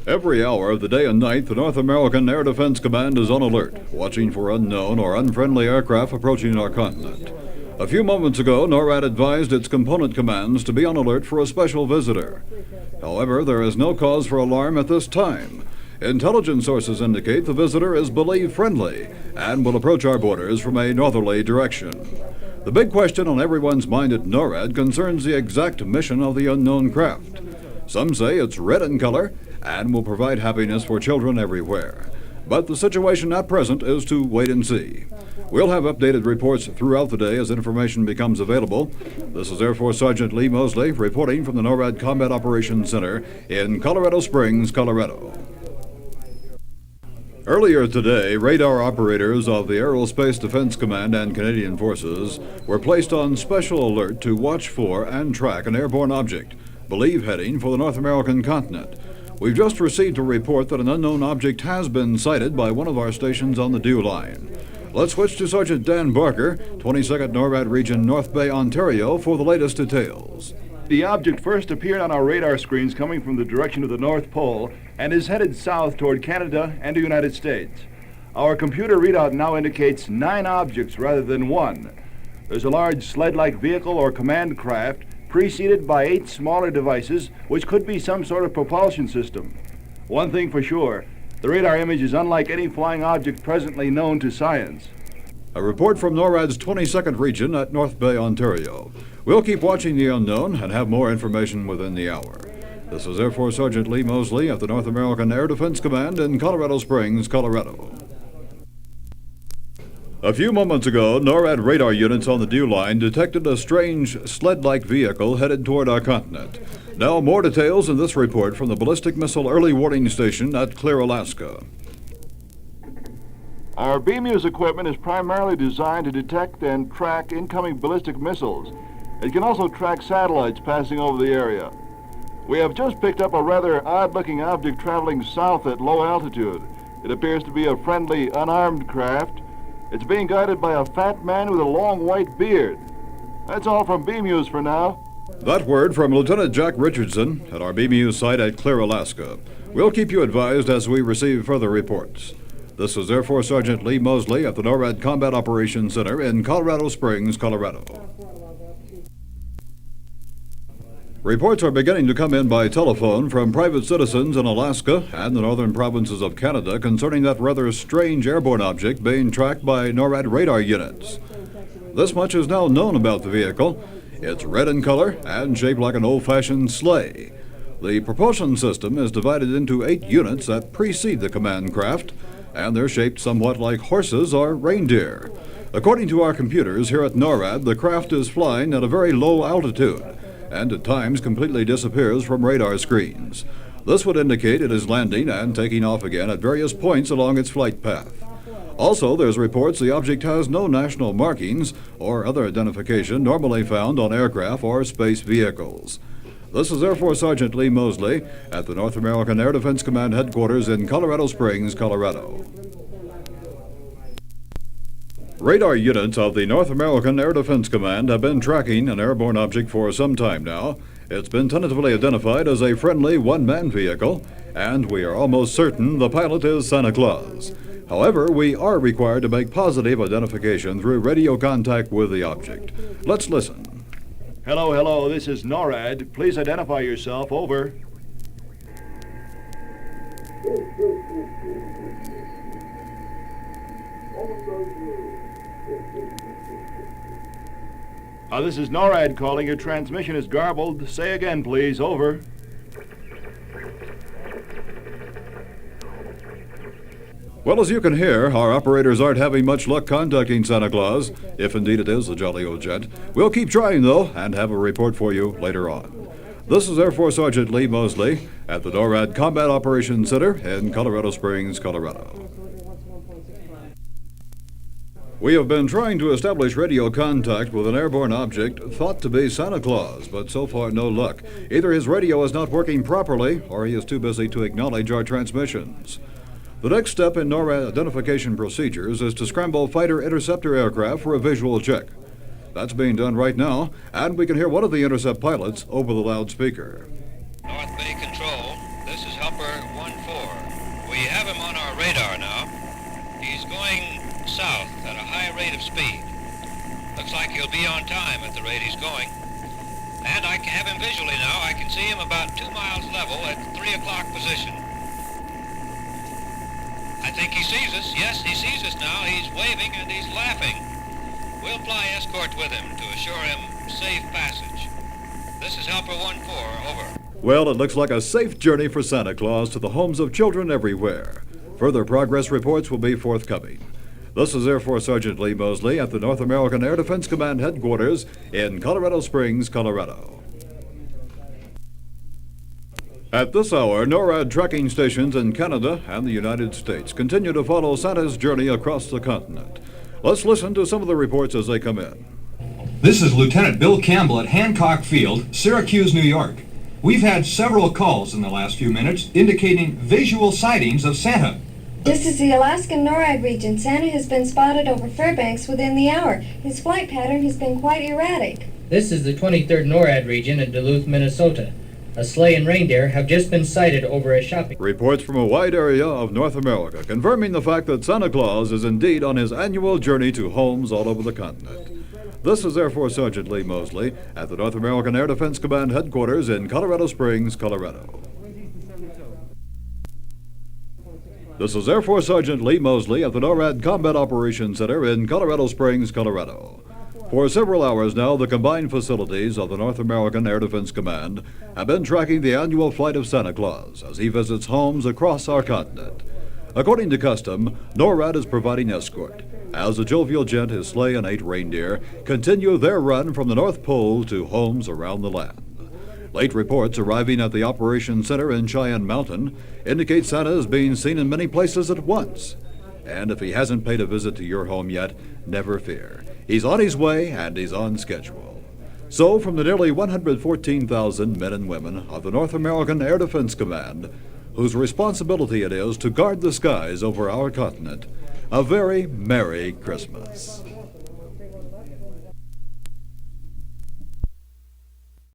Every hour of the day and night, the North American Air Defense Command is on alert, watching for unknown or unfriendly aircraft approaching our continent. A few moments ago, NORAD advised its component commands to be on alert for a special visitor. However, there is no cause for alarm at this time. Intelligence sources indicate the visitor is believed friendly and will approach our borders from a northerly direction. The big question on everyone's mind at NORAD concerns the exact mission of the unknown craft. Some say it's red in color and will provide happiness for children everywhere. But the situation at present is to wait and see. We'll have updated reports throughout the day as information becomes available. This is Air Force Sergeant Lee Mosley reporting from the NORAD Combat Operations Center in Colorado Springs, Colorado. Earlier today, radar operators of the Aerospace Defense Command and Canadian Forces were placed on special alert to watch for and track an airborne object, believed heading for the North American continent. We've just received a report that an unknown object has been sighted by one of our stations on the due line. Let's switch to Sergeant Dan Barker, 22nd NORAD Region, North Bay, Ontario, for the latest details. The object first appeared on our radar screens coming from the direction of the North Pole and is headed south toward Canada and the United States. Our computer readout now indicates 9 objects rather than 1. There's a large sled-like vehicle or command craft preceded by 8 smaller devices which could be some sort of propulsion system. One thing for sure, the radar image is unlike any flying object presently known to science. A report from NORAD's 22nd Region at North Bay, Ontario. We'll keep watching the unknown and have more information within the hour. This is Air Force Sergeant Lee Mosley at the North American Air Defense Command in Colorado Springs, Colorado. A few moments ago, NORAD radar units on the due line detected a strange sled-like vehicle headed toward our continent. Now, more details in this report from the Ballistic Missile Early Warning Station at Clear, Alaska. Our BMU's equipment is primarily designed to detect and track incoming ballistic missiles. It can also track satellites passing over the area. We have just picked up a rather odd-looking object traveling south at low altitude. It appears to be a friendly, unarmed craft. It's being guided by a fat man with a long white beard. That's all from BMU's for now. That word from Lieutenant Jack Richardson at our BMU site at Clear, Alaska. We'll keep you advised as we receive further reports. This is Air Force Sergeant Lee Mosley at the NORAD Combat Operations Center in Colorado Springs, Colorado. Reports are beginning to come in by telephone from private citizens in Alaska and the northern provinces of Canada concerning that rather strange airborne object being tracked by NORAD radar units. This much is now known about the vehicle. It's red in color and shaped like an old-fashioned sleigh. The propulsion system is divided into 8 units that precede the command craft, and they're shaped somewhat like horses or reindeer. According to our computers here at NORAD, the craft is flying at a very low altitude and at times completely disappears from radar screens. This would indicate it is landing and taking off again at various points along its flight path. Also, there's reports the object has no national markings or other identification normally found on aircraft or space vehicles. This is Air Force Sergeant Lee Mosley at the North American Air Defense Command headquarters in Colorado Springs, Colorado. Radar units of the North American Air Defense Command have been tracking an airborne object for some time now. It's been tentatively identified as a friendly one-man vehicle, and we are almost certain the pilot is Santa Claus. However, we are required to make positive identification through radio contact with the object. Let's listen. Hello, this is NORAD. Please identify yourself, over. This is NORAD calling. Your transmission is garbled. Say again, please, over. Well, as you can hear, our operators aren't having much luck contacting Santa Claus, if indeed it is a jolly old gent. We'll keep trying, though, and have a report for you later on. This is Air Force Sergeant Lee Mosley at the NORAD Combat Operations Center in Colorado Springs, Colorado. We have been trying to establish radio contact with an airborne object thought to be Santa Claus, but so far no luck. Either his radio is not working properly, or he is too busy to acknowledge our transmissions. The next step in NORAD identification procedures is to scramble fighter interceptor aircraft for a visual check. That's being done right now, and we can hear one of the intercept pilots over the loudspeaker. North Bay Control, this is Helper 1 on our radar now. He's going south at a high rate of speed. Looks like he'll be on time at the rate he's going. And I have him visually now. I can see him about 2 miles level at 3 o'clock position. I think he sees us. Yes, he sees us now. He's waving and he's laughing. We'll fly escort with him to assure him safe passage. This is Helper 1-4, over. Well, it looks like a safe journey for Santa Claus to the homes of children everywhere. Further progress reports will be forthcoming. This is Air Force Sergeant Lee Mosley at the North American Air Defense Command headquarters in Colorado Springs, Colorado. At this hour, NORAD tracking stations in Canada and the United States continue to follow Santa's journey across the continent. Let's listen to some of the reports as they come in. This is Lieutenant Bill Campbell at Hancock Field, Syracuse, New York. We've had several calls in the last few minutes indicating visual sightings of Santa. This is the Alaskan NORAD region. Santa has been spotted over Fairbanks within the hour. His flight pattern has been quite erratic. This is the 23rd NORAD region in Duluth, Minnesota. A sleigh and reindeer have just been sighted over a shopping. Reports from a wide area of North America confirming the fact that Santa Claus is indeed on his annual journey to homes all over the continent. This is Air Force Sergeant Lee Mosley at the North American Air Defense Command headquarters in Colorado Springs, Colorado. This is Air Force Sergeant Lee Mosley at the NORAD Combat Operations Center in Colorado Springs, Colorado. For several hours now, the combined facilities of the North American Air Defense Command have been tracking the annual flight of Santa Claus as he visits homes across our continent. According to custom, NORAD is providing escort as the jovial gent, his sleigh, and 8 reindeer continue their run from the North Pole to homes around the land. Late reports arriving at the Operations Center in Cheyenne Mountain indicate Santa is being seen in many places at once. And if he hasn't paid a visit to your home yet, never fear. He's on his way and he's on schedule. So, from the nearly 114,000 men and women of the North American Air Defense Command, whose responsibility it is to guard the skies over our continent, a very Merry Christmas.